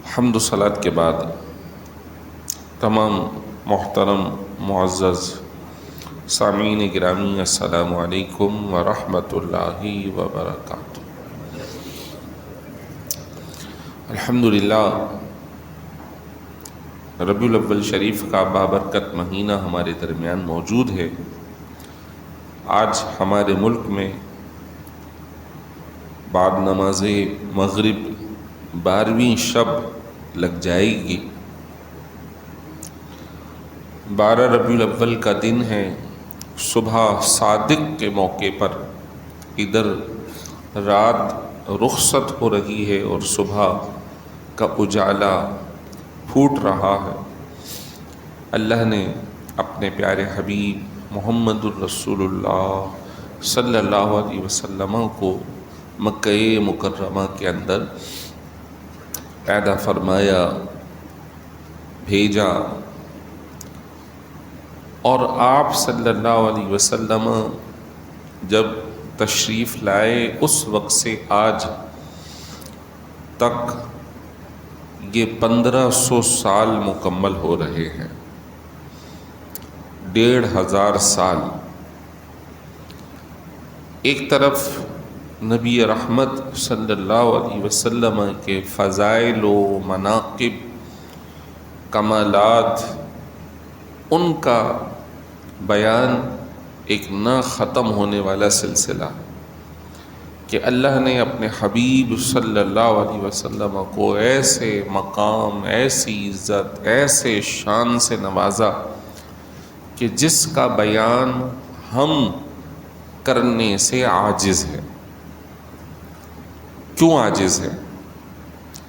حمد و صلات کے بعد تمام محترم معزز سامعین گرامی، السلام علیکم ورحمۃ اللہ وبرکاتہ۔ الحمدللہ، ربیع الاول شریف کا بابرکت مہینہ ہمارے درمیان موجود ہے۔ آج ہمارے ملک میں بعد نماز مغرب 12ویں شب لگ جائے گی۔ 12 ربیع الاول کا دن ہے۔ صبح صادق کے موقع پر ادھر رات رخصت ہو رہی ہے اور صبح کا اجالا پھوٹ رہا ہے۔ اللہ نے اپنے پیارے حبیب محمد الرسول اللہ صلی اللہ علیہ وسلم کو مکہ مکرمہ کے اندر پیدا فرمایا، بھیجا، اور آپ صلی اللہ علیہ وسلم جب تشریف لائے اس وقت سے آج تک یہ 1500 سال مکمل ہو رہے ہیں۔ 1500 سال۔ ایک طرف نبی رحمت صلی اللہ علیہ وسلم کے فضائل و مناقب، کمالات، ان کا بیان ایک نہ ختم ہونے والا سلسلہ کہ اللہ نے اپنے حبیب صلی اللہ علیہ وسلم کو ایسے مقام، ایسی عزت، ایسے شان سے نوازا کہ جس کا بیان ہم کرنے سے عاجز ہے۔ کیوں عاجز ہے؟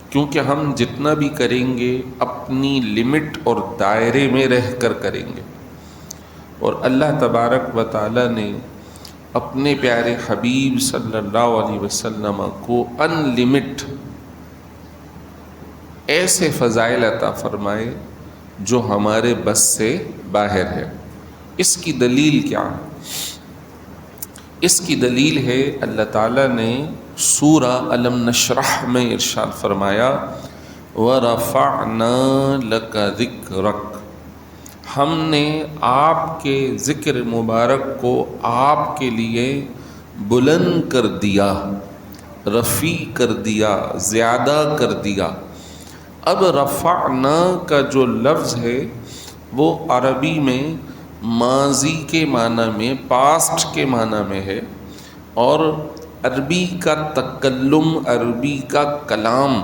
کیونکہ ہم جتنا بھی کریں گے اپنی لمٹ اور دائرے میں رہ کر کریں گے، اور اللہ تبارک و تعالی نے اپنے پیارے حبیب صلی اللہ علیہ وسلم کو ان لمٹ ایسے فضائل عطا فرمائے جو ہمارے بس سے باہر ہے۔ اس کی دلیل کیا ہے؟ اس کی دلیل ہے اللہ تعالیٰ نے سورہ الم نشرح میں ارشاد فرمایا، وَرَفَعْنَا لَكَ ذِكْرَكَ، ہم نے آپ کے ذکر مبارک کو آپ کے لیے بلند کر دیا، رفیع کر دیا، زیادہ کر دیا۔ اب رفعنا کا جو لفظ ہے وہ عربی میں ماضی کے معنی میں، پاسٹ کے معنی میں ہے، اور عربی کا تکلم، عربی کا کلام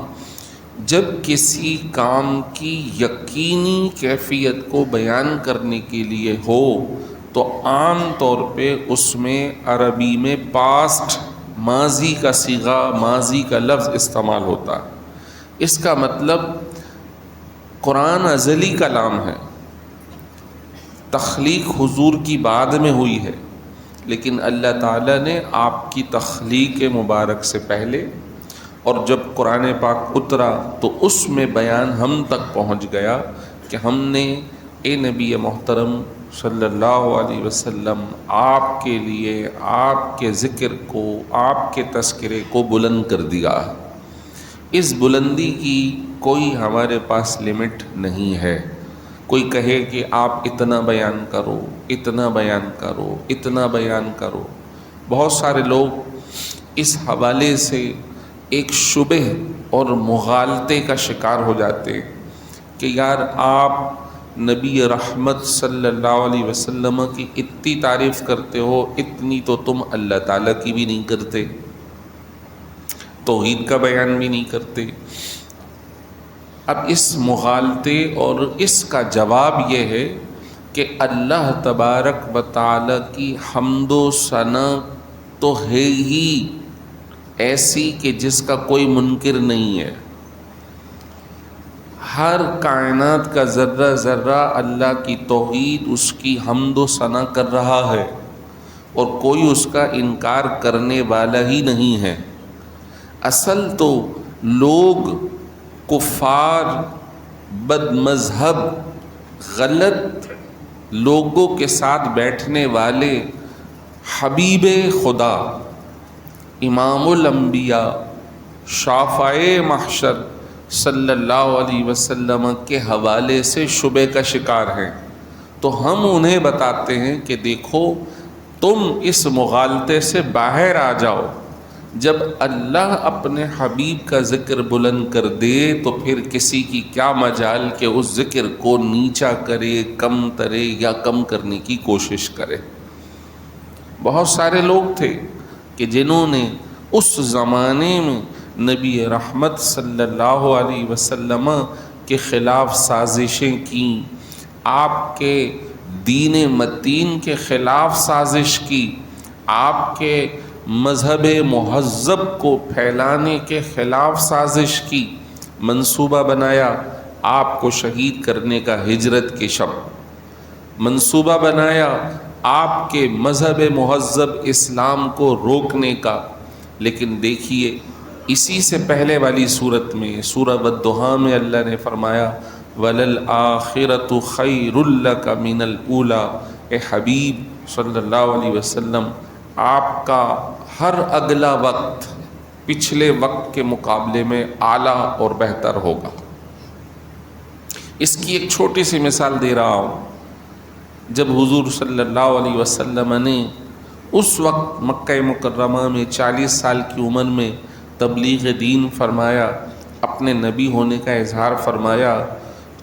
جب کسی کام کی یقینی کیفیت کو بیان کرنے کے لیے ہو تو عام طور پہ اس میں عربی میں پاسٹ، ماضی کا صیغہ، ماضی کا لفظ استعمال ہوتا ہے۔ اس کا مطلب قرآن ازلی کلام ہے، تخلیق حضور کی بعد میں ہوئی ہے، لیکن اللہ تعالیٰ نے آپ کی تخلیق مبارک سے پہلے، اور جب قرآن پاک اترا تو اس میں بیان ہم تک پہنچ گیا کہ ہم نے اے نبی محترم صلی اللہ علیہ وسلم آپ کے لیے آپ کے ذکر کو، آپ کے تذکرے کو بلند کر دیا۔ اس بلندی کی کوئی ہمارے پاس لمٹ نہیں ہے۔ کوئی کہے کہ آپ اتنا بیان کرو، اتنا بیان کرو، اتنا بیان کرو۔ بہت سارے لوگ اس حوالے سے ایک شبہ اور مغالطے کا شکار ہو جاتے ہیں کہ یار آپ نبی رحمت صلی اللہ علیہ وسلم کی اتنی تعریف کرتے ہو، اتنی تو تم اللہ تعالیٰ کی بھی نہیں کرتے، توحید کا بیان بھی نہیں کرتے۔ اب اس مغالطے اور اس کا جواب یہ ہے کہ اللہ تبارک و تعالیٰ کی حمد و ثنا تو ہے ہی ایسی کہ جس کا کوئی منکر نہیں ہے۔ ہر کائنات کا ذرہ ذرہ اللہ کی توحید، اس کی حمد و ثنا کر رہا ہے، اور کوئی اس کا انکار کرنے والا ہی نہیں ہے۔ اصل تو لوگ، کفار، بد مذہب، غلط لوگوں کے ساتھ بیٹھنے والے حبیب خدا، امام الانبیاء، شافع محشر صلی اللہ علیہ وسلم کے حوالے سے شبہ کا شکار ہیں، تو ہم انہیں بتاتے ہیں کہ دیکھو تم اس مغالطے سے باہر آ جاؤ، جب اللہ اپنے حبیب کا ذکر بلند کر دے تو پھر کسی کی کیا مجال کہ اس ذکر کو نیچا کرے، کم کرے یا کم کرنے کی کوشش کرے۔ بہت سارے لوگ تھے کہ جنہوں نے اس زمانے میں نبی رحمت صلی اللہ علیہ وسلم کے خلاف سازشیں کیں، آپ کے دین متین کے خلاف سازش کی، آپ کے مذہب مہذب کو پھیلانے کے خلاف سازش کی، منصوبہ بنایا آپ کو شہید کرنے کا ہجرت کے شب، منصوبہ بنایا آپ کے مذہب مہذب اسلام کو روکنے کا۔ لیکن دیکھیے اسی سے پہلے والی صورت میں سورہ والضحیٰ میں اللہ نے فرمایا وَلَلْآخِرَةُ خَيْرٌ لَكَ مِنَ الْأُولَىٰ، اے حبیب صلی اللہ علیہ وسلم آپ کا ہر اگلا وقت پچھلے وقت کے مقابلے میں اعلیٰ اور بہتر ہوگا۔ اس کی ایک چھوٹی سی مثال دے رہا ہوں۔ جب حضور صلی اللہ علیہ وسلم نے اس وقت مکہ مکرمہ میں 40 سال کی عمر میں تبلیغ دین فرمایا، اپنے نبی ہونے کا اظہار فرمایا،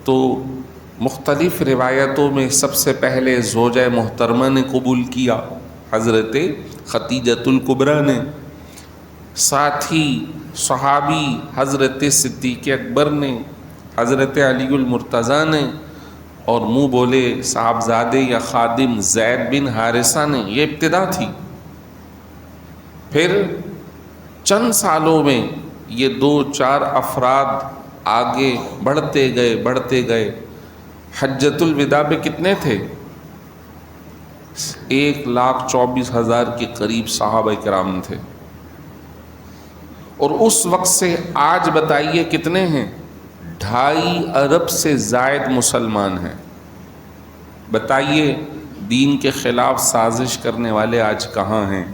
تو مختلف روایتوں میں سب سے پہلے زوجہ محترمہ نے قبول کیا، حضرت خدیجۃ الکبریٰ نے، ساتھ ہی صحابی حضرت صدیق اکبر نے، حضرت علی المرتضیٰ نے، اور منہ بولے صاحبزادے یا خادم زید بن حارثہ نے۔ یہ ابتدا تھی۔ پھر چند سالوں میں یہ 2-4 افراد آگے بڑھتے گئے۔ حجۃ الوداع پہ کتنے تھے؟ 1,24,000 کے قریب صحابہ کرام تھے، اور اس وقت سے آج بتائیے کتنے ہیں؟ 2.5 ارب سے زائد مسلمان ہیں۔ بتائیے دین کے خلاف سازش کرنے والے آج کہاں ہیں؟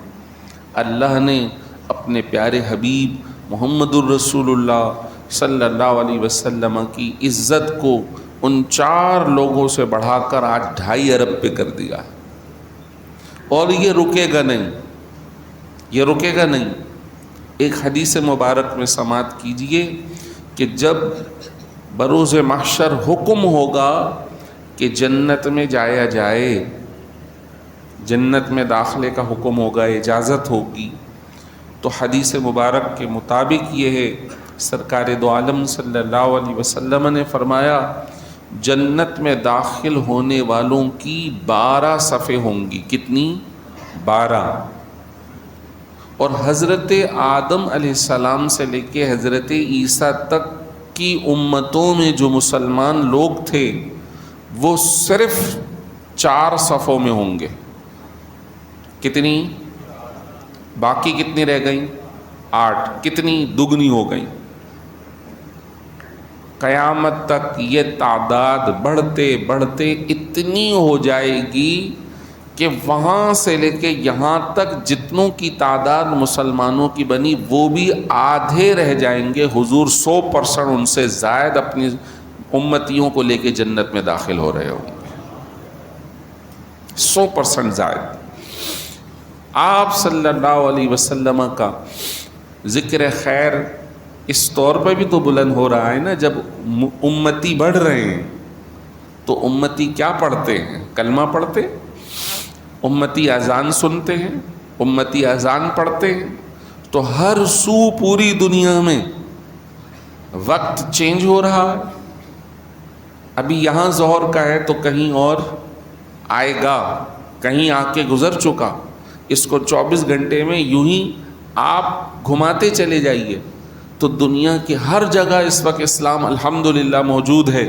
اللہ نے اپنے پیارے حبیب محمد الرسول اللہ صلی اللہ علیہ وسلم کی عزت کو ان 4 لوگوں سے بڑھا کر آج 2.5 ارب پہ کر دیا، اور یہ رکے گا نہیں، یہ رکے گا نہیں۔ ایک حدیث مبارک میں سماعت کیجئے کہ جب بروز محشر حکم ہوگا کہ جنت میں جایا جائے، جنت میں داخلے کا حکم ہوگا، اجازت ہوگی، تو حدیث مبارک کے مطابق یہ ہے، سرکار دو عالم صلی اللہ علیہ وسلم نے فرمایا جنت میں داخل ہونے والوں کی 12 صفیں ہوں گی۔ کتنی؟ 12۔ اور حضرت آدم علیہ السلام سے لے کے حضرت عیسیٰ تک کی امتوں میں جو مسلمان لوگ تھے وہ صرف 4 صفوں میں ہوں گے۔ کتنی؟ باقی کتنی رہ گئیں؟ 8۔ کتنی؟ دگنی ہو گئیں۔ قیامت تک یہ تعداد بڑھتے بڑھتے اتنی ہو جائے گی کہ وہاں سے لے کے یہاں تک جتنوں کی تعداد مسلمانوں کی بنی وہ بھی آدھے رہ جائیں گے۔ حضور 100% ان سے زائد اپنی امتیوں کو لے کے جنت میں داخل ہو رہے ہوں گے، 100% زائد۔ آپ صلی اللہ علیہ وسلم کا ذکر خیر اس طور پہ بھی تو بلند ہو رہا ہے نا، جب امتی بڑھ رہے ہیں تو امتی کیا پڑھتے ہیں؟ کلمہ پڑھتے، امتی اذان سنتے ہیں، امتی اذان پڑھتے ہیں، تو ہر سو پوری دنیا میں وقت چینج ہو رہا ہے۔ ابھی یہاں ظہر کا ہے تو کہیں اور آئے گا، کہیں آ کے گزر چکا۔ اس کو 24 گھنٹے میں یوں ہی آپ گھماتے چلے جائیے تو دنیا کی ہر جگہ اس وقت اسلام الحمدللہ موجود ہے،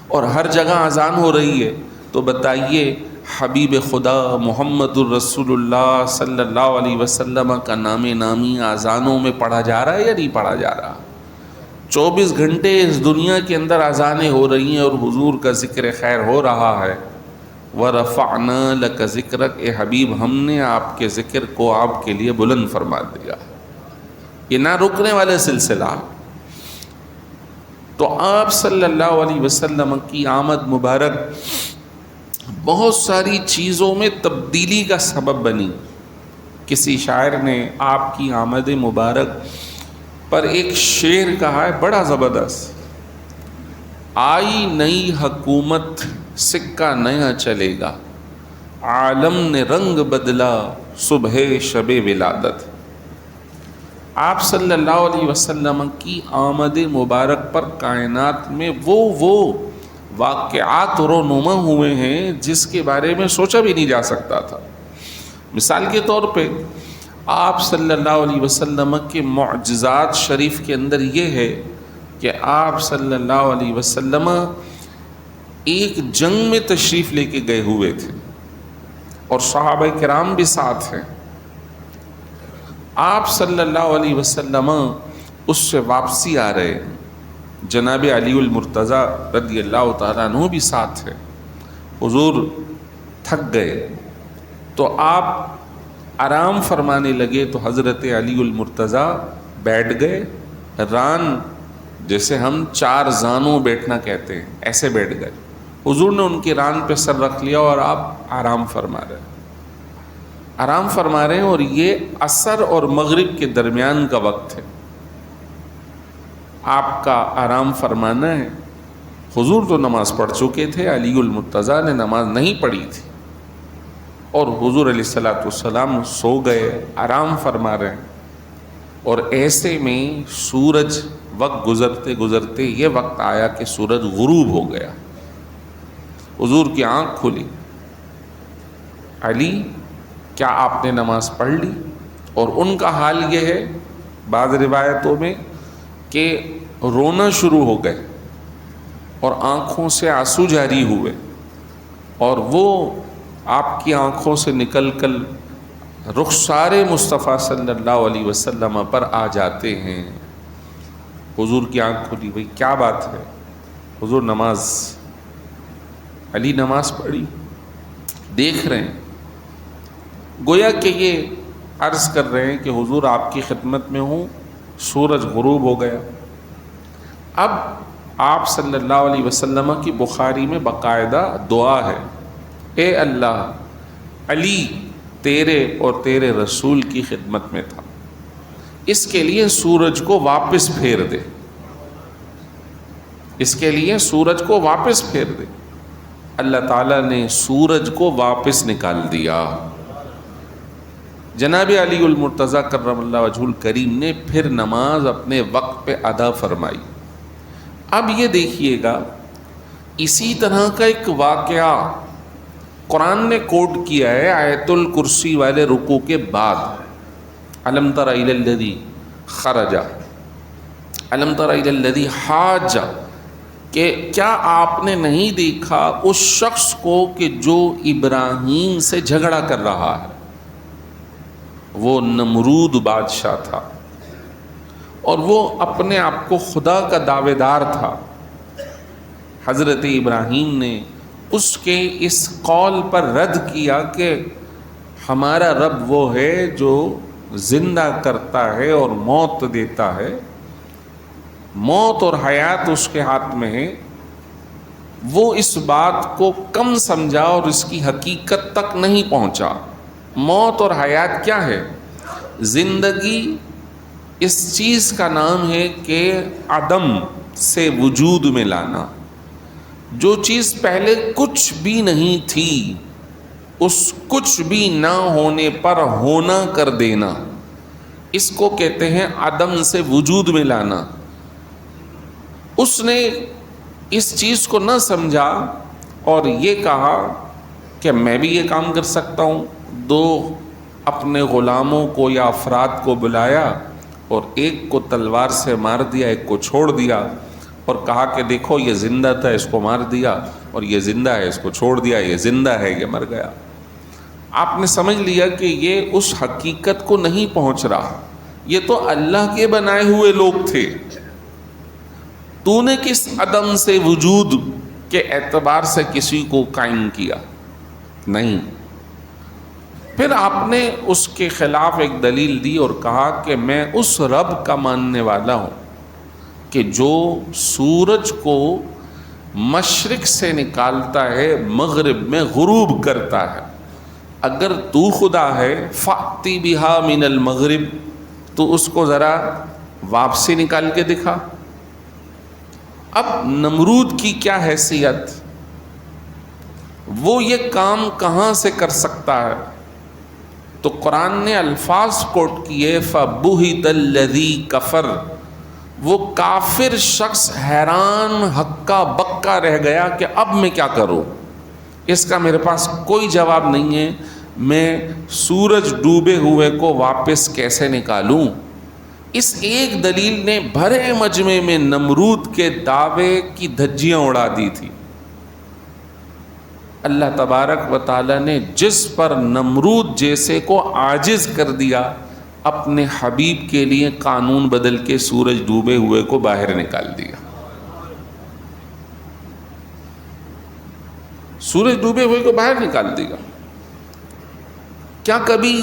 اور ہر جگہ اذان ہو رہی ہے۔ تو بتائیے حبیب خدا محمد الرسول اللہ صلی اللہ علیہ وسلم کا نام نامی اذانوں میں پڑھا جا رہا ہے یا نہیں پڑھا جا رہا؟ 24 گھنٹے اس دنیا کے اندر اذانیں ہو رہی ہیں اور حضور کا ذکر خیر ہو رہا ہے۔ وَرَفَعْنَا لَكَ ذِكْرَكَ، اے حبیب ہم نے آپ کے ذکر کو آپ کے لیے بلند فرما دیا۔ یہ نہ رکنے والے سلسلہ۔ تو آپ صلی اللہ علیہ وسلم کی آمد مبارک بہت ساری چیزوں میں تبدیلی کا سبب بنی۔ کسی شاعر نے آپ کی آمد مبارک پر ایک شعر کہا ہے بڑا زبردست، آئی نئی حکومت سکہ نیا چلے گا، عالم نے رنگ بدلا صبح شب ولادت۔ آپ صلی اللہ علیہ وسلم کی آمد مبارک پر کائنات میں وہ واقعات رونما ہوئے ہیں جس کے بارے میں سوچا بھی نہیں جا سکتا تھا۔ مثال کے طور پہ آپ صلی اللہ علیہ وسلم کے معجزات شریف کے اندر یہ ہے کہ آپ صلی اللہ علیہ وسلم ایک جنگ میں تشریف لے کے گئے ہوئے تھے اور صحابہ کرام بھی ساتھ ہیں۔ آپ صلی اللہ علیہ وسلم اس سے واپسی آ رہے ہیں، جناب علی المرتضیٰ رضی اللہ تعالیٰ عنہ بھی ساتھ ہے۔ حضور تھک گئے تو آپ آرام فرمانے لگے تو حضرت علی المرتضیٰ بیٹھ گئے، ران جیسے ہم چار زانوں بیٹھنا کہتے ہیں ایسے بیٹھ گئے۔ حضور نے ان کی ران پہ سر رکھ لیا اور آپ آرام فرما رہے ہیں اور یہ عصر اور مغرب کے درمیان کا وقت ہے، آپ کا آرام فرمانا ہے۔ حضور تو نماز پڑھ چکے تھے، علی المرتضیٰ نے نماز نہیں پڑھی تھی اور حضور علیہ الصلوۃ والسلام سو گئے، آرام فرما رہے ہیں۔ اور ایسے میں سورج وقت گزرتے گزرتے یہ وقت آیا کہ سورج غروب ہو گیا۔ حضور کی آنکھ کھلی، علی کیا آپ نے نماز پڑھ لی؟ اور ان کا حال یہ ہے بعض روایتوں میں کہ رونا شروع ہو گئے اور آنکھوں سے آنسو جاری ہوئے، اور وہ آپ کی آنکھوں سے نکل کر رخسار مصطفیٰ صلی اللہ علیہ وسلم پر آ جاتے ہیں۔ حضور کی آنکھ کھلی، بھئی کیا بات ہے؟ حضور نماز، علی نماز پڑھی، دیکھ رہے ہیں، گویا کہ یہ عرض کر رہے ہیں کہ حضور آپ کی خدمت میں ہوں، سورج غروب ہو گیا۔ اب آپ صلی اللہ علیہ وسلم کی بخاری میں باقاعدہ دعا ہے، اے اللہ علی تیرے اور تیرے رسول کی خدمت میں تھا، اس کے لیے سورج کو واپس پھیر دے، اس کے لیے سورج کو واپس پھیر دے۔ اللہ تعالیٰ نے سورج کو واپس نکال دیا۔ جناب علی المرتضیٰ کرم اللہ وجہہ الکریم نے پھر نماز اپنے وقت پہ ادا فرمائی۔ اب یہ دیکھیے گا، اسی طرح کا ایک واقعہ قرآن نے کوٹ کیا ہے آیت الکرسی والے رکوع کے بعد، الم تر الی الذی خرج الم تر الی الذی حاج، کہ کیا آپ نے نہیں دیکھا اس شخص کو کہ جو ابراہیم سے جھگڑا کر رہا ہے؟ وہ نمرود بادشاہ تھا اور وہ اپنے آپ کو خدا کا دعوے دار تھا۔ حضرت ابراہیم نے اس کے اس قول پر رد کیا کہ ہمارا رب وہ ہے جو زندہ کرتا ہے اور موت دیتا ہے، موت اور حیات اس کے ہاتھ میں ہے۔ وہ اس بات کو کم سمجھا اور اس کی حقیقت تک نہیں پہنچا۔ موت اور حیات کیا ہے؟ زندگی اس چیز کا نام ہے کہ عدم سے وجود میں لانا، جو چیز پہلے کچھ بھی نہیں تھی اس کچھ بھی نہ ہونے پر ہونا کر دینا، اس کو کہتے ہیں عدم سے وجود میں لانا۔ اس نے اس چیز کو نہ سمجھا اور یہ کہا کہ میں بھی یہ کام کر سکتا ہوں۔ دو اپنے غلاموں کو یا افراد کو بلایا اور ایک کو تلوار سے مار دیا، ایک کو چھوڑ دیا اور کہا کہ دیکھو یہ زندہ تھا، اس کو مار دیا، اور یہ زندہ ہے، اس کو چھوڑ دیا، یہ زندہ ہے، یہ مر گیا۔ آپ نے سمجھ لیا کہ یہ اس حقیقت کو نہیں پہنچ رہا، یہ تو اللہ کے بنائے ہوئے لوگ تھے، تو نے کس عدم سے وجود کے اعتبار سے کسی کو قائم کیا؟ نہیں۔ پھر آپ نے اس کے خلاف ایک دلیل دی اور کہا کہ میں اس رب کا ماننے والا ہوں کہ جو سورج کو مشرق سے نکالتا ہے مغرب میں غروب کرتا ہے، اگر تو خدا ہے فاتی بہا من المغرب، تو اس کو ذرا واپسی نکال کے دکھا۔ اب نمرود کی کیا حیثیت، وہ یہ کام کہاں سے کر سکتا ہے؟ تو قرآن نے الفاظ کوٹ کیے فَبُهِتَ الَّذِي کفر، وہ کافر شخص حیران ہکا بکا رہ گیا کہ اب میں کیا کروں، اس کا میرے پاس کوئی جواب نہیں ہے، میں سورج ڈوبے ہوئے کو واپس کیسے نکالوں؟ اس ایک دلیل نے بھرے مجمع میں نمرود کے دعوے کی دھجیاں اڑا دی تھی۔ اللہ تبارک و تعالیٰ نے جس پر نمرود جیسے کو عاجز کر دیا، اپنے حبیب کے لیے قانون بدل کے سورج ڈوبے ہوئے کو باہر نکال دیا۔ سورج ڈوبے ہوئے کو باہر نکال دیا۔ کیا کبھی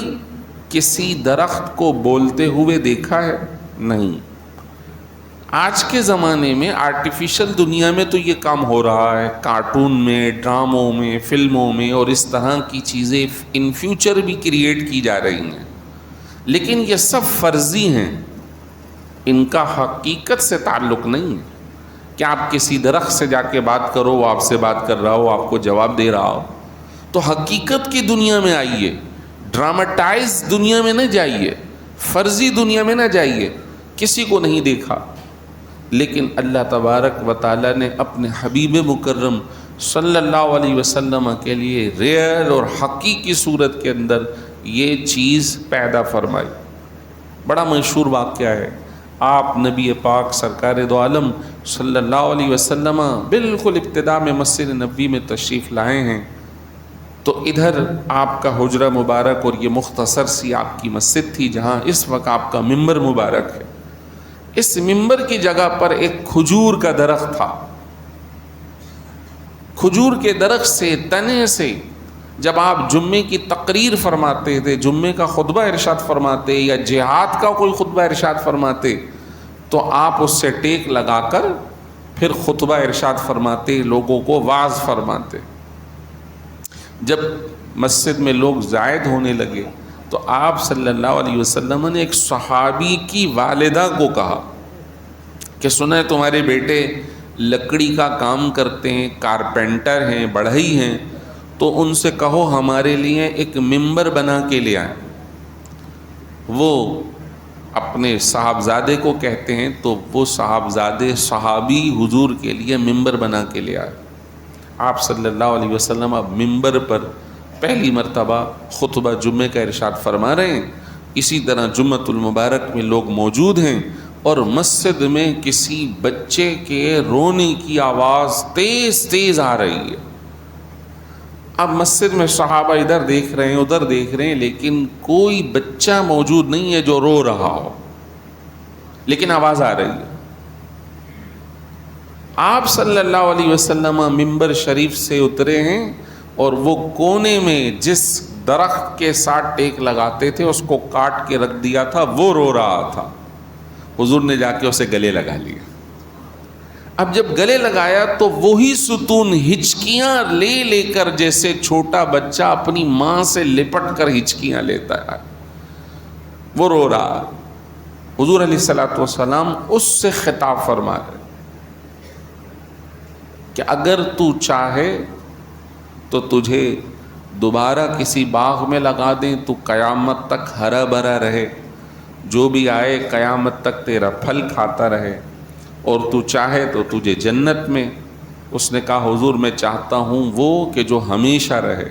کسی درخت کو بولتے ہوئے دیکھا ہے؟ نہیں۔ آج کے زمانے میں آرٹیفیشل دنیا میں تو یہ کام ہو رہا ہے، کارٹون میں، ڈراموں میں، فلموں میں، اور اس طرح کی چیزیں ان فیوچر بھی کریٹ کی جا رہی ہیں، لیکن یہ سب فرضی ہیں، ان کا حقیقت سے تعلق نہیں ہے کہ آپ کسی درخت سے جا کے بات کرو، وہ آپ سے بات کر رہا ہو، آپ کو جواب دے رہا ہو۔ تو حقیقت کی دنیا میں آئیے، ڈراماٹائز دنیا میں نہ جائیے، فرضی دنیا میں نہ جائیے۔ کسی کو نہیں دیکھا، لیکن اللہ تبارک و تعالیٰ نے اپنے حبیب مکرم صلی اللہ علیہ وسلم کے لیے ریئل اور حقیقی صورت کے اندر یہ چیز پیدا فرمائی۔ بڑا مشہور واقعہ ہے، آپ نبی پاک سرکار دو عالم صلی اللہ علیہ وسلم بالکل ابتدا میں مسجد نبوی میں تشریف لائے ہیں، تو ادھر آپ کا حجرہ مبارک اور یہ مختصر سی آپ کی مسجد تھی جہاں اس وقت آپ کا ممبر مبارک ہے۔ اس ممبر کی جگہ پر ایک کھجور کا درخت تھا۔ کھجور کے درخت سے تنے سے جب آپ جمعے کی تقریر فرماتے تھے، جمعے کا خطبہ ارشاد فرماتے یا جہاد کا کوئی خطبہ ارشاد فرماتے، تو آپ اس سے ٹیک لگا کر پھر خطبہ ارشاد فرماتے، لوگوں کو واعظ فرماتے۔ جب مسجد میں لوگ زائد ہونے لگے تو آپ صلی اللہ علیہ وسلم نے ایک صحابی کی والدہ کو کہا کہ سنا ہے تمہارے بیٹے لکڑی کا کام کرتے ہیں، کارپینٹر ہیں، بڑھئی ہیں، تو ان سے کہو ہمارے لیے ایک ممبر بنا کے لے آئیں۔ وہ اپنے صاحبزادے کو کہتے ہیں، تو وہ صاحبزادے صحابی حضور کے لیے ممبر بنا کے لے آئے۔ آپ صلی اللہ علیہ وسلم اب ممبر پر پہلی مرتبہ خطبہ جمعے کا ارشاد فرما رہے ہیں۔ اسی طرح جمعۃ المبارک میں لوگ موجود ہیں اور مسجد میں کسی بچے کے رونے کی آواز تیز تیز آ رہی ہے۔ اب مسجد میں صحابہ ادھر دیکھ رہے ہیں، ادھر دیکھ رہے ہیں، لیکن کوئی بچہ موجود نہیں ہے جو رو رہا ہو، لیکن آواز آ رہی ہے۔ آپ صلی اللہ علیہ وسلم ممبر شریف سے اترے ہیں اور وہ کونے میں جس درخت کے ساتھ ٹیک لگاتے تھے اس کو کاٹ کے رکھ دیا تھا، وہ رو رہا تھا۔ حضور نے جا کے اسے گلے لگا لیا۔ اب جب گلے لگایا تو وہی ستون ہچکیاں لے لے کر، جیسے چھوٹا بچہ اپنی ماں سے لپٹ کر ہچکیاں لیتا ہے، وہ رو رہا۔ حضور علیہ الصلوۃ والسلام اس سے خطاب فرما رہے کہ اگر تو چاہے تو تجھے دوبارہ کسی باغ میں لگا دیں، تو قیامت تک ہرا بھرا رہے، جو بھی آئے قیامت تک تیرا پھل کھاتا رہے، اور تو چاہے تو تجھے جنت میں۔ اس نے کہا حضور میں چاہتا ہوں وہ کہ جو ہمیشہ رہے۔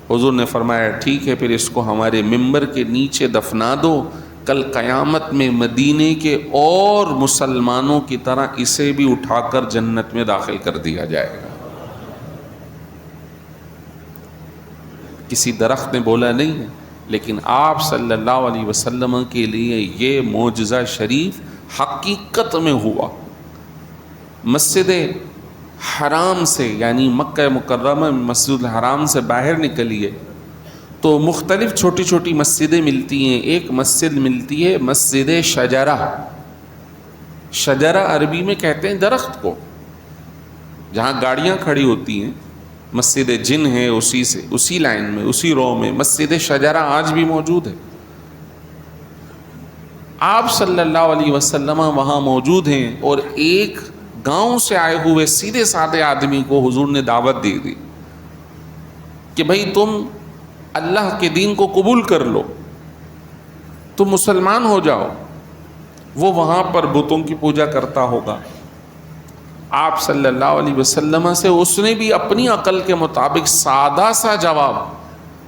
حضور نے فرمایا ٹھیک ہے، پھر اس کو ہمارے ممبر کے نیچے دفنا دو، کل قیامت میں مدینے کے اور مسلمانوں کی طرح اسے بھی اٹھا کر جنت میں داخل کر دیا جائے گا۔ کسی درخت نے بولا نہیں ہے، لیکن آپ صلی اللہ علیہ وسلم کے لیے یہ معجزہ شریف حقیقت میں ہوا۔ مسجد حرام سے، یعنی مکہ مکرمہ مسجد الحرام سے باہر نکلیے تو مختلف چھوٹی چھوٹی مسجدیں ملتی ہیں۔ ایک مسجد ملتی ہے مسجد شجرہ، شجرہ عربی میں کہتے ہیں درخت کو، جہاں گاڑیاں کھڑی ہوتی ہیں، مسجد جن ہے اسی لائن میں، اسی رو میں مسجد شجرہ آج بھی موجود ہے۔ آپ صلی اللہ علیہ وسلم وہاں موجود ہیں، اور ایک گاؤں سے آئے ہوئے سیدھے سادے آدمی کو حضور نے دعوت دے دی کہ بھئی تم اللہ کے دین کو قبول کر لو، تم مسلمان ہو جاؤ۔ وہ وہاں پر بتوں کی پوجا کرتا ہوگا، آپ صلی اللہ علیہ وسلم سے اس نے بھی اپنی عقل کے مطابق سادہ سا جواب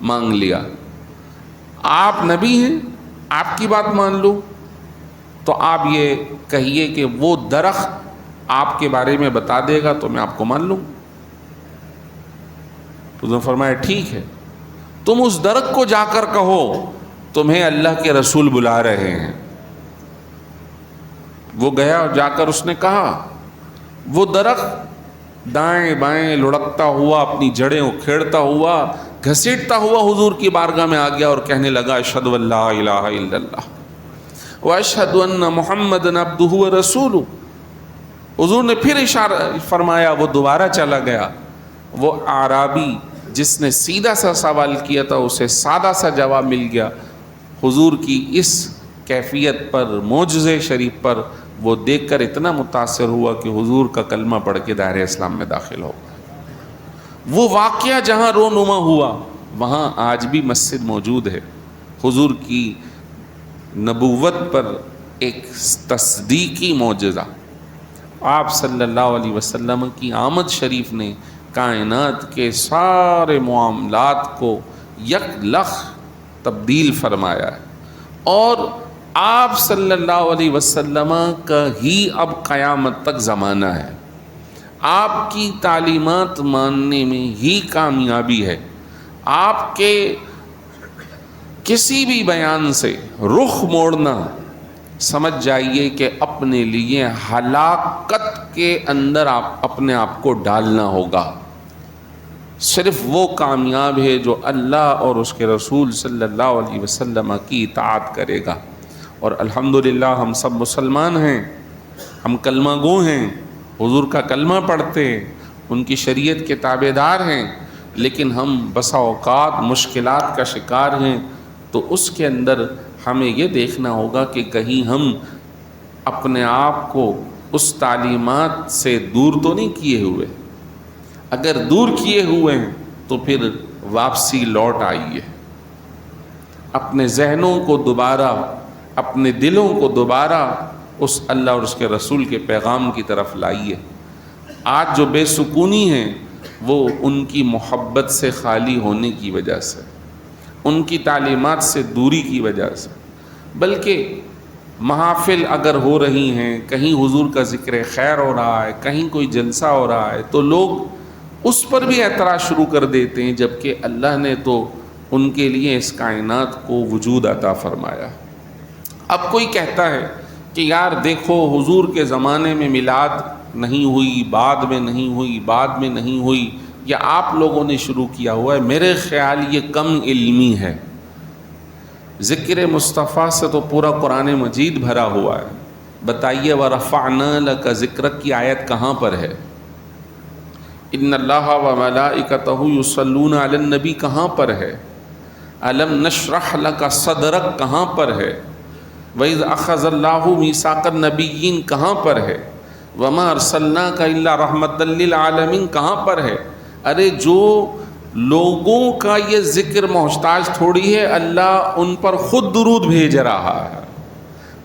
مانگ لیا، آپ نبی ہیں، آپ کی بات مان لوں تو آپ یہ کہیے کہ وہ درخت آپ کے بارے میں بتا دے گا تو میں آپ کو مان لوں۔ تو انہوں نے فرمایا ٹھیک ہے، تم اس درخت کو جا کر کہو تمہیں اللہ کے رسول بلا رہے ہیں۔ وہ گیا اور جا کر اس نے کہا، وہ درخت دائیں بائیں لڑکتا ہوا، اپنی جڑیں اکھیڑتا ہوا، گھسیٹتا ہوا حضور کی بارگاہ میں آ گیا اور کہنے لگا اشہد ان لا الہ الا اللہ واشہد ان محمدًا عبدہ ورسولہ۔ حضور نے پھر اشارہ فرمایا، وہ دوبارہ چلا گیا۔ وہ اعرابی جس نے سیدھا سا سوال کیا تھا اسے سادہ سا جواب مل گیا۔ حضور کی اس کیفیت پر، معجزے شریف پر وہ دیکھ کر اتنا متاثر ہوا کہ حضور کا کلمہ پڑھ کے دائرہ اسلام میں داخل ہو گیا۔ وہ واقعہ جہاں رونما ہوا وہاں آج بھی مسجد موجود ہے۔ حضور کی نبوت پر ایک تصدیقی معجزہ، آپ صلی اللہ علیہ وسلم کی آمد شریف نے کائنات کے سارے معاملات کو یک لخت تبدیل فرمایا ہے، اور آپ صلی اللہ علیہ وسلم کا ہی اب قیامت تک زمانہ ہے۔ آپ کی تعلیمات ماننے میں ہی کامیابی ہے۔ آپ کے کسی بھی بیان سے رخ موڑنا، سمجھ جائیے کہ اپنے لیے ہلاکت کے اندر آپ اپنے آپ کو ڈالنا ہوگا۔ صرف وہ کامیاب ہے جو اللہ اور اس کے رسول صلی اللہ علیہ وسلم کی اطاعت کرے گا۔ اور الحمدللہ ہم سب مسلمان ہیں، ہم کلمہ گو ہیں، حضور کا کلمہ پڑھتے ہیں، ان کی شریعت کے تابع دار ہیں، لیکن ہم بسا اوقات مشکلات کا شکار ہیں۔ تو اس کے اندر ہمیں یہ دیکھنا ہوگا کہ کہیں ہم اپنے آپ کو اس تعلیمات سے دور تو نہیں کیے ہوئے۔ اگر دور کیے ہوئے ہیں تو پھر واپسی لوٹ آئیے، اپنے ذہنوں کو دوبارہ، اپنے دلوں کو دوبارہ اس اللہ اور اس کے رسول کے پیغام کی طرف لائیے۔ آج جو بے سکونی ہے وہ ان کی محبت سے خالی ہونے کی وجہ سے، ان کی تعلیمات سے دوری کی وجہ سے۔ بلکہ محافل اگر ہو رہی ہیں، کہیں حضور کا ذکر خیر ہو رہا ہے، کہیں کوئی جلسہ ہو رہا ہے، تو لوگ اس پر بھی اعتراض شروع کر دیتے ہیں، جبکہ اللہ نے تو ان کے لیے اس کائنات کو وجود عطا فرمایا۔ اب کوئی کہتا ہے کہ یار دیکھو حضور کے زمانے میں میلاد نہیں ہوئی، بعد میں نہیں ہوئی، بعد میں نہیں ہوئی، یا آپ لوگوں نے شروع کیا ہوا ہے۔ میرے خیال یہ کم علمی ہے۔ ذکر مصطفیٰ سے تو پورا قرآن مجید بھرا ہوا ہے۔ بتائیے وَرَفَعْنَا لَكَ ذِكْرَكَ کی آیت کہاں پر ہے؟ ان اللہ وملائکتہ یصلون علی النبی کہاں پر ہے؟ الم نشرح لک صدرک کہاں پر ہے؟ وَإِذْ أَخَذَ اللَّهُ مِيثَاقَ النَّبِيِّينَ کہاں پر ہے؟ وَمَا أَرْسَلْنَاكَ إِلَّا رَحْمَةً لِّلْعَالَمِينَ کہاں پر ہے؟ ارے جو لوگوں کا یہ ذکر محتاج تھوڑی ہے، اللہ ان پر خود درود بھیج رہا ہے،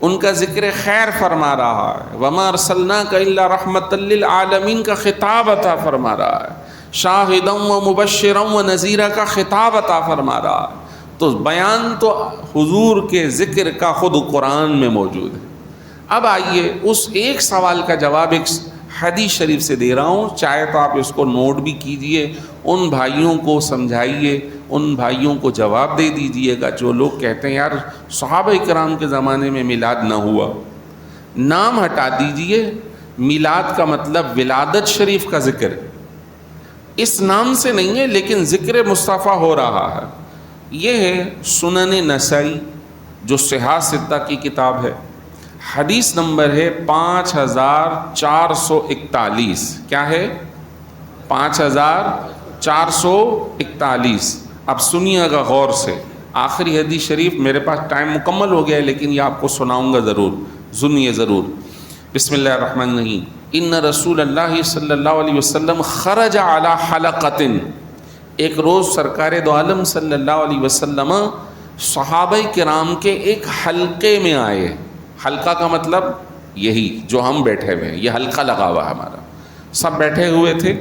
ان کا ذکر خیر فرما رہا ہے۔ وَمَا أَرْسَلْنَاكَ إِلَّا رَحْمَةً لِّلْعَالَمِينَ کا خطاب عطا فرما رہا ہے، شَاهِدًا وَمُبَشِّرًا وَنَذِيرًا کا خطاب عطا فرما رہا ہے۔ تو بیان تو حضور کے ذکر کا خود قرآن میں موجود ہے۔ اب آئیے اس ایک سوال کا جواب ایک حدیث شریف سے دے رہا ہوں، چاہے تو آپ اس کو نوٹ بھی کیجئے، ان بھائیوں کو سمجھائیے، ان بھائیوں کو جواب دے دیجئے گا جو لوگ کہتے ہیں یار صحابہ کرام کے زمانے میں میلاد نہ ہوا۔ نام ہٹا دیجئے، میلاد کا مطلب ولادت شریف کا ذکر اس نام سے نہیں ہے، لیکن ذکر مصطفیٰ ہو رہا ہے۔ یہ ہے سنن نسائی جو صحاح ستہ کی کتاب ہے، حدیث نمبر ہے 5441. کیا ہے؟ 5441. اب سنیے گا غور سے، آخری حدیث شریف، میرے پاس ٹائم مکمل ہو گیا ہے لیکن یہ آپ کو سناؤں گا ضرور، سنیے ضرور. بسم اللہ الرحمن الرحیم. ان رسول اللہ صلی اللہ علیہ وسلم خرج علی حلقۃ. ایک روز سرکار دو عالم صلی اللہ علیہ وسلم صحابہ کرام کے ایک حلقے میں آئے. حلقہ کا مطلب یہی جو ہم بیٹھے ہوئے ہیں، یہ حلقہ لگا ہوا ہے ہمارا، سب بیٹھے ہوئے تھے.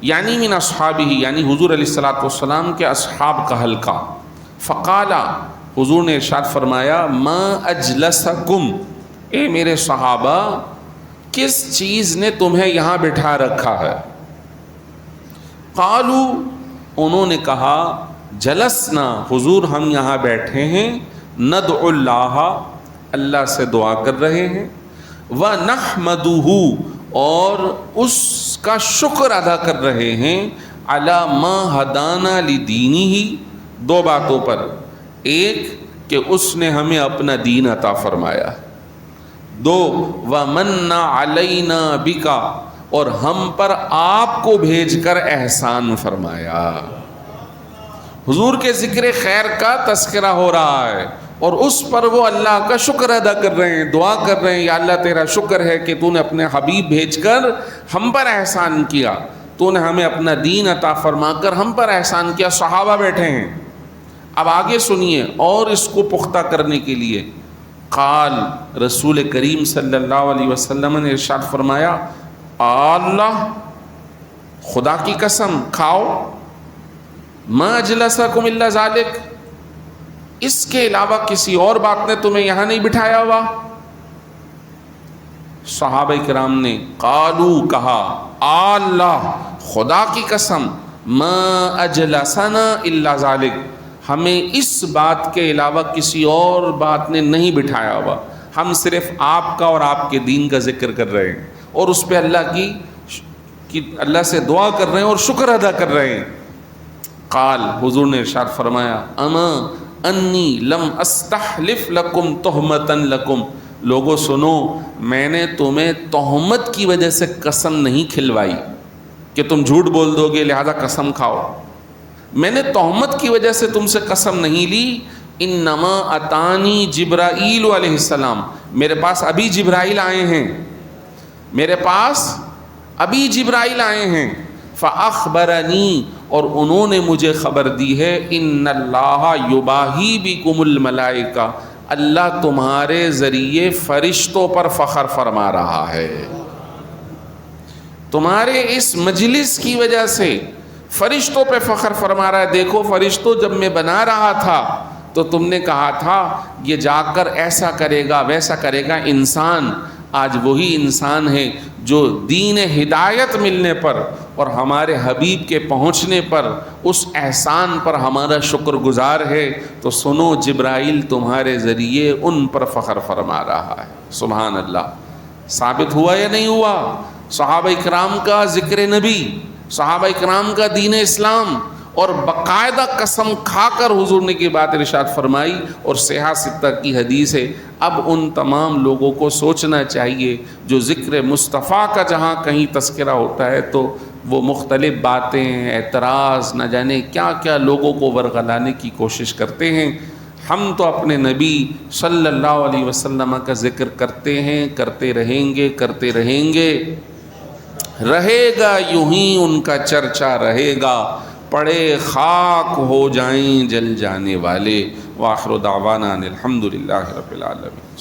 یعنی من اصحابہ، یعنی حضور علیہ الصلوۃ والسلام کے اصحاب کا حلقہ. فقال، حضور نے ارشاد فرمایا، ما اجلسکم، اے میرے صحابہ کس چیز نے تمہیں یہاں بٹھا رکھا ہے؟ قالوا، انہوں نے کہا، جلسنا، حضور ہم یہاں بیٹھے ہیں، ندعو اللہ، اللہ سے دعا کر رہے ہیں، ونحمدہ، اور اس کا شکر ادا کر رہے ہیں، علی ما ہدانا لدینہ، دو باتوں پر. ایک کہ اس نے ہمیں اپنا دین عطا فرمایا، دو ومن علینا بکا، اور ہم پر آپ کو بھیج کر احسان فرمایا. حضور کے ذکر خیر کا تذکرہ ہو رہا ہے اور اس پر وہ اللہ کا شکر ادا کر رہے ہیں، دعا کر رہے ہیں، یا اللہ تیرا شکر ہے کہ تو نے اپنے حبیب بھیج کر ہم پر احسان کیا، تو نے ہمیں اپنا دین عطا فرما کر ہم پر احسان کیا. صحابہ بیٹھے ہیں. اب آگے سنیے اور اس کو پختہ کرنے کے لیے. قال، رسول کریم صلی اللہ علیہ وسلم نے ارشاد فرمایا، اللہ، خدا کی قسم، کھاؤ، ما اجلسکم الا ذالک، اس کے علاوہ کسی اور بات نے تمہیں یہاں نہیں بٹھایا ہوا؟ صحابہ کرام نے قالو، کہا، اللہ، خدا کی قسم، ما اجلسنا الا ذالک، ہمیں اس بات کے علاوہ کسی اور بات نے نہیں بٹھایا ہوا، ہم صرف آپ کا اور آپ کے دین کا ذکر کر رہے ہیں اور اس پہ اللہ اللہ سے دعا کر رہے ہیں اور شکر ادا کر رہے ہیں. قال، حضور نے ارشاد فرمایا، اما انی لم استحلف لکم تہمتا لکم، لوگوں سنو، میں نے تمہیں تہمت کی وجہ سے قسم نہیں کھلوائی کہ تم جھوٹ بول دو گے لہذا قسم کھاؤ. میں نے تہمت کی وجہ سے تم سے قسم نہیں لی. انما اتانی جبرائیل علیہ السلام، میرے پاس ابھی جبرائیل آئے ہیں، میرے پاس ابھی جبرائیل آئے ہیں. فاخبرنی، اور انہوں نے مجھے خبر دی ہے، ان اللہ یباہی بکم الملائکہ، اللہ تمہارے ذریعے فرشتوں پر فخر فرما رہا ہے. تمہارے اس مجلس کی وجہ سے فرشتوں پہ فخر فرما رہا ہے. دیکھو فرشتوں، جب میں بنا رہا تھا تو تم نے کہا تھا یہ جا کر ایسا کرے گا ویسا کرے گا. انسان آج وہی انسان ہے جو دین ہدایت ملنے پر اور ہمارے حبیب کے پہنچنے پر اس احسان پر ہمارا شکر گزار ہے. تو سنو، جبرائیل تمہارے ذریعے ان پر فخر فرما رہا ہے. سبحان اللہ. ثابت ہوا یا نہیں ہوا؟ صحابہ اکرام کا ذکر نبی، صحابہ اکرام کا دین اسلام، اور باقاعدہ قسم کھا کر حضور نے کی بات ارشاد فرمائی اور صحیح ستہ کی حدیث ہے. اب ان تمام لوگوں کو سوچنا چاہیے جو ذکر مصطفیٰ کا جہاں کہیں تذکرہ ہوتا ہے تو وہ مختلف باتیں، اعتراض، نہ جانے کیا کیا لوگوں کو ورغلانے کی کوشش کرتے ہیں. ہم تو اپنے نبی صلی اللہ علیہ وسلم کا ذکر کرتے ہیں، کرتے رہیں گے، کرتے رہیں گے، رہے گا یوں ہی ان کا چرچا رہے گا، پڑے خاک ہو جائیں جل جانے والے. وآخر دعوانا الحمدللہ رب العالمین.